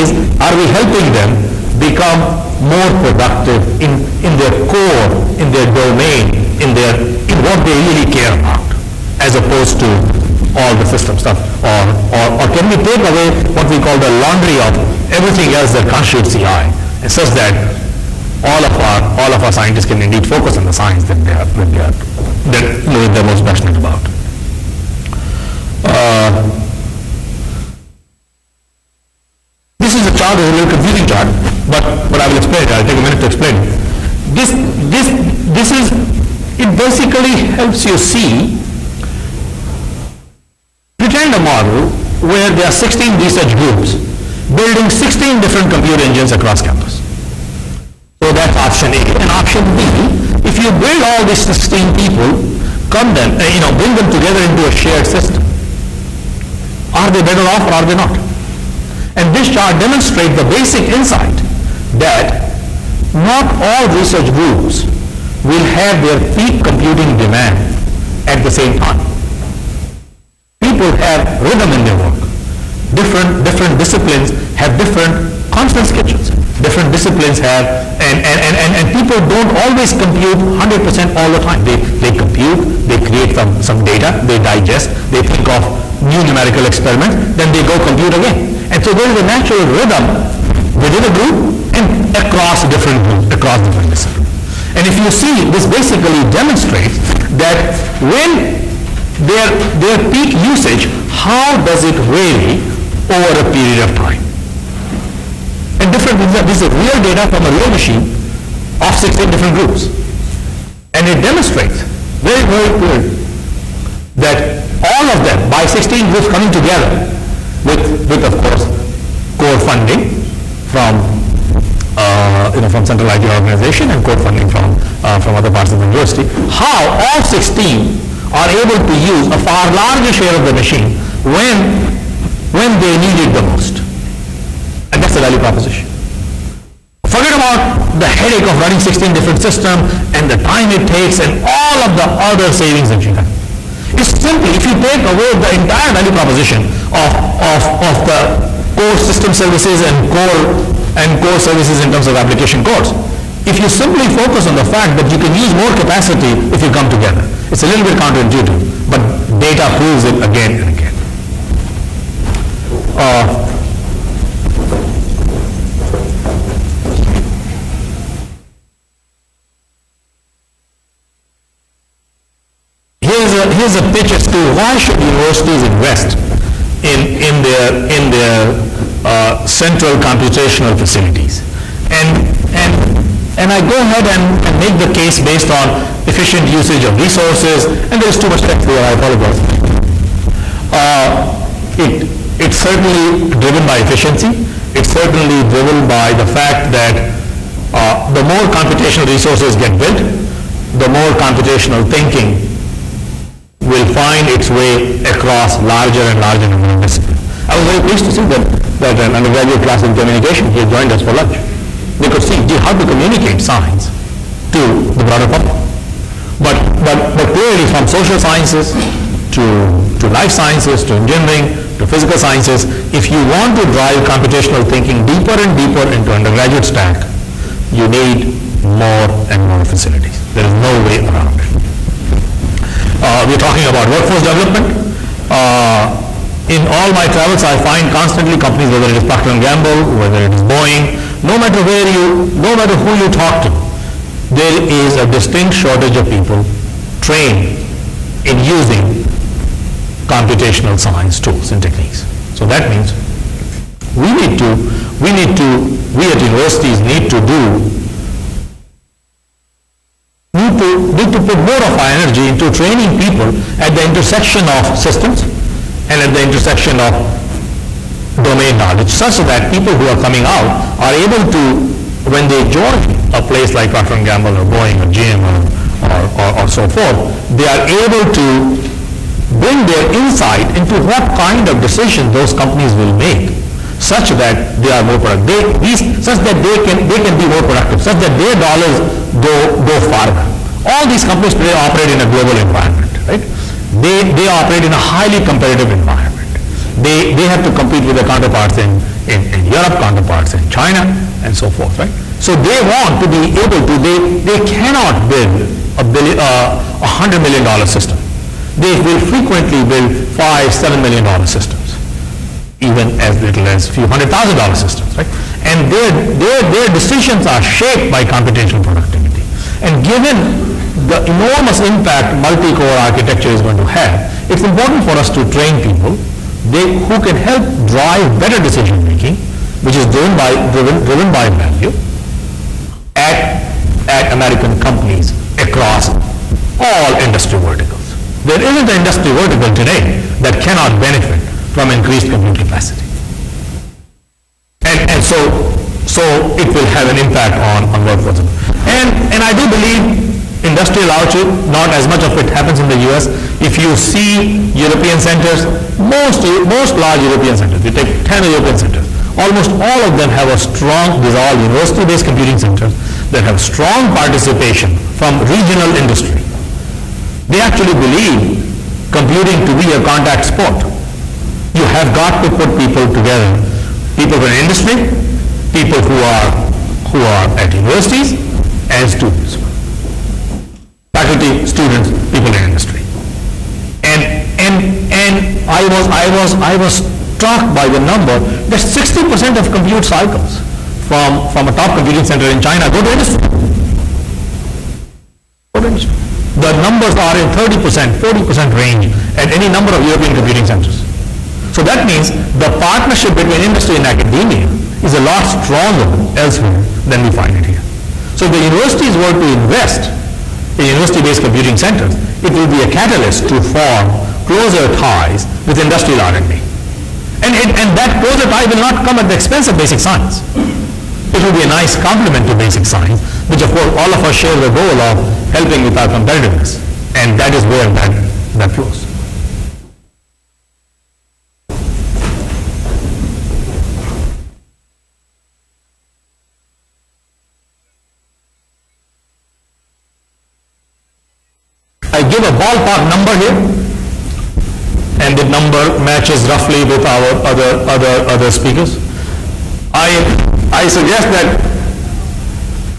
is, are we helping them become more productive in their core, in their domain, in what they really care about, as opposed to all the system stuff? Or can we take away what we call the laundry of everything else that constitutes CI, and such that all of our scientists can indeed focus on the science that they're most passionate about? This is a chart, a little confusing chart, but I will explain it. I'll take a minute to explain it. It basically helps you see, pretend a model where there are 16 research groups building 16 different compute engines across campus. So that's option A. And option B, if you build all these 16 people, bring them together into a shared system, are they better off or are they not? And this chart demonstrates the basic insight that not all research groups will have their peak computing demand at the same time. People have rhythm in their work. Different disciplines have different constant schedules. Different disciplines have, and people don't always compute 100% all the time. They compute, they create some data, they digest, they think of new numerical experiments, then they go compute again. And so there is a natural rhythm within a group and across different groups, across different disciplines. And if you see, this basically demonstrates that when their peak usage, how does it vary over a period of time? And this is real data from a real machine of 16 different groups. And it demonstrates very, very clearly that all of them, by 16 groups coming together, with of course core funding from central IT organization and core funding from other parts of the university, how all 16 are able to use a far larger share of the machine when they need it the most. And that's the value proposition. Forget about the headache of running 16 different systems and the time it takes and all of the other savings that you have. It's simply, if you take away the entire value proposition of the core system services and core services in terms of application cores, if you simply focus on the fact that you can use more capacity if you come together, it's a little bit counterintuitive, but data proves it again and again. Here's a pitch as to why should universities invest in their central computational facilities, and I go ahead and make the case based on efficient usage of resources, and there's too much text there, I apologize. It's certainly driven by efficiency. It's certainly driven by the fact that the more computational resources get built, the more computational thinking will find its way across larger and larger number of disciplines. I was very pleased to see that an undergraduate class in communication here joined us for lunch. They could see how to communicate science to the broader public. But clearly from social sciences to life sciences to engineering to physical sciences, if you want to drive computational thinking deeper and deeper into undergraduate stack, you need more and more facilities. There is no way around it. We're talking about workforce development. In all my travels, I find constantly companies, whether it is Procter & Gamble, whether it is Boeing, no matter who you talk to, there is a distinct shortage of people trained in using computational science tools and techniques. So that means we at universities need to put more of our energy into training people at the intersection of systems and at the intersection of domain knowledge, such that people who are coming out are able to, when they join a place like Procter & Gamble or Boeing or GM or so forth, they are able to bring their insight into what kind of decision those companies will make, such that they are more productive, such that they can be more productive, such that their dollars go farther. All these companies today operate in a global environment, right? They operate in a highly competitive environment. They have to compete with their counterparts in in Europe, counterparts in China, and so forth, right? So they want to be able to, they cannot build a $100 million system. They will frequently build $5-7 million systems, even as little as a few $100,000 systems, right? And their decisions are shaped by computational productivity. And given the enormous impact multi-core architecture is going to have, it's important for us to train people who can help drive better decision making, which is driven by value, at American companies across all industry verticals. There isn't an industry vertical today that cannot benefit from increased compute capacity. And so it will have an impact on workforce. And I do believe industrial output, not as much of it happens in the US. If you see European centers, most large European centers, you take 10 European centers, almost all of them have a strong, these are all university-based computing centers that have strong participation from regional industry. They actually believe computing to be a contact sport. You have got to put people together, people from industry, people who are at universities, and students. Faculty, students, people in industry. And I was struck by the number that 60% of compute cycles from a top computing center in China go to industry. The numbers are in 30%, 40% range at any number of European computing centers. So that means the partnership between industry and academia is a lot stronger elsewhere than we find it here. So if the universities were to invest in university-based computing centers, it will be a catalyst to form closer ties with industrial R&D. And that closer tie will not come at the expense of basic science. It will be a nice complement to basic science, which of course all of us share the goal of helping with our competitiveness. And that is where that flows. I give a ballpark number here, and the number matches roughly with our other speakers. I suggest that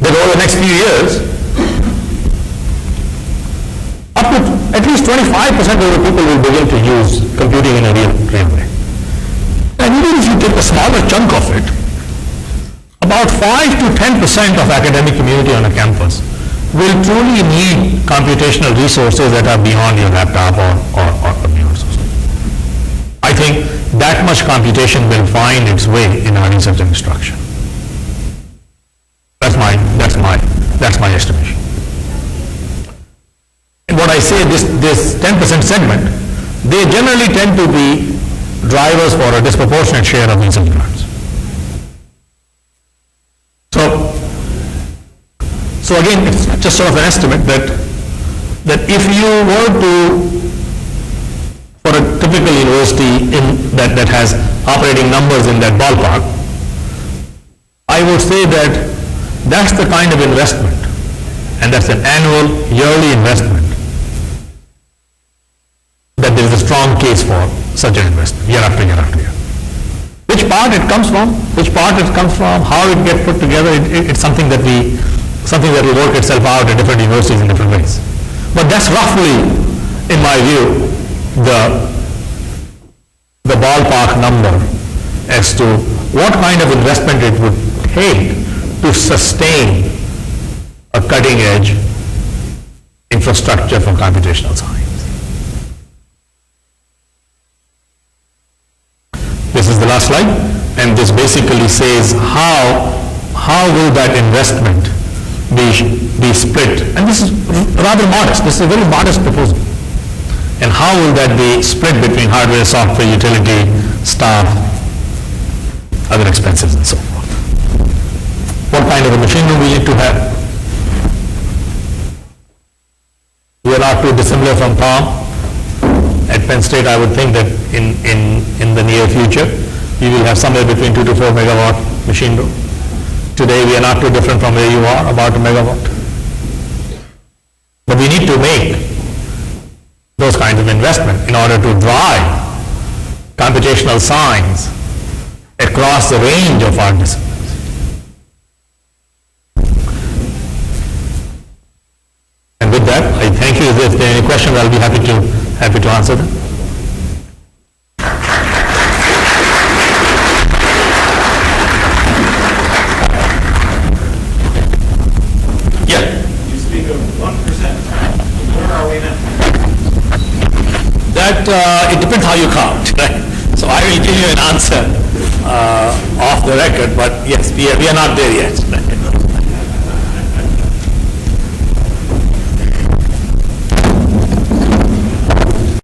over the next few years, up to at least 25% of the people will begin to use computing in a real way. And even if you take a smaller chunk of it, about 5 to 10% of academic community on a campus will truly need computational resources that are beyond your laptop or beyond something. I think that much computation will find its way in our research and instruction. That's my estimation. And what I say, this 10% segment, they generally tend to be drivers for a disproportionate share of research grants. So again, it's just sort of an estimate that if you were to, for a typical university that has operating numbers in that ballpark, I would say that that's the kind of investment, and that's an annual, yearly investment, that there is a strong case for such an investment, year after year after year. Which part it comes from, how it gets put together, it's something that will work itself out at different universities in different ways. But that's roughly, in my view, the ballpark number as to what kind of investment it would take to sustain a cutting-edge infrastructure for computational science. This is the last slide, and this basically says how will that investment be split. And this is rather modest. This is a very modest proposal. And how will that be split between hardware, software, utility, staff, other expenses, and so forth? What kind of a machine room we need to have? We are not too dissimilar from Tom. At Penn State, I would think that in the near future, we will have somewhere between 2 to 4 megawatt machine room. Today, we are not too different from where you are, about a megawatt. But we need to make those kinds of investment in order to drive computational science across the range of art disciplines. And with that, I thank you. If there are any questions, I'll be happy to answer them. Yeah. You speak of 1%. Where are we now? That, it depends how you count, right? So I will give you an answer off the record, but yes, we are not there yet. Right?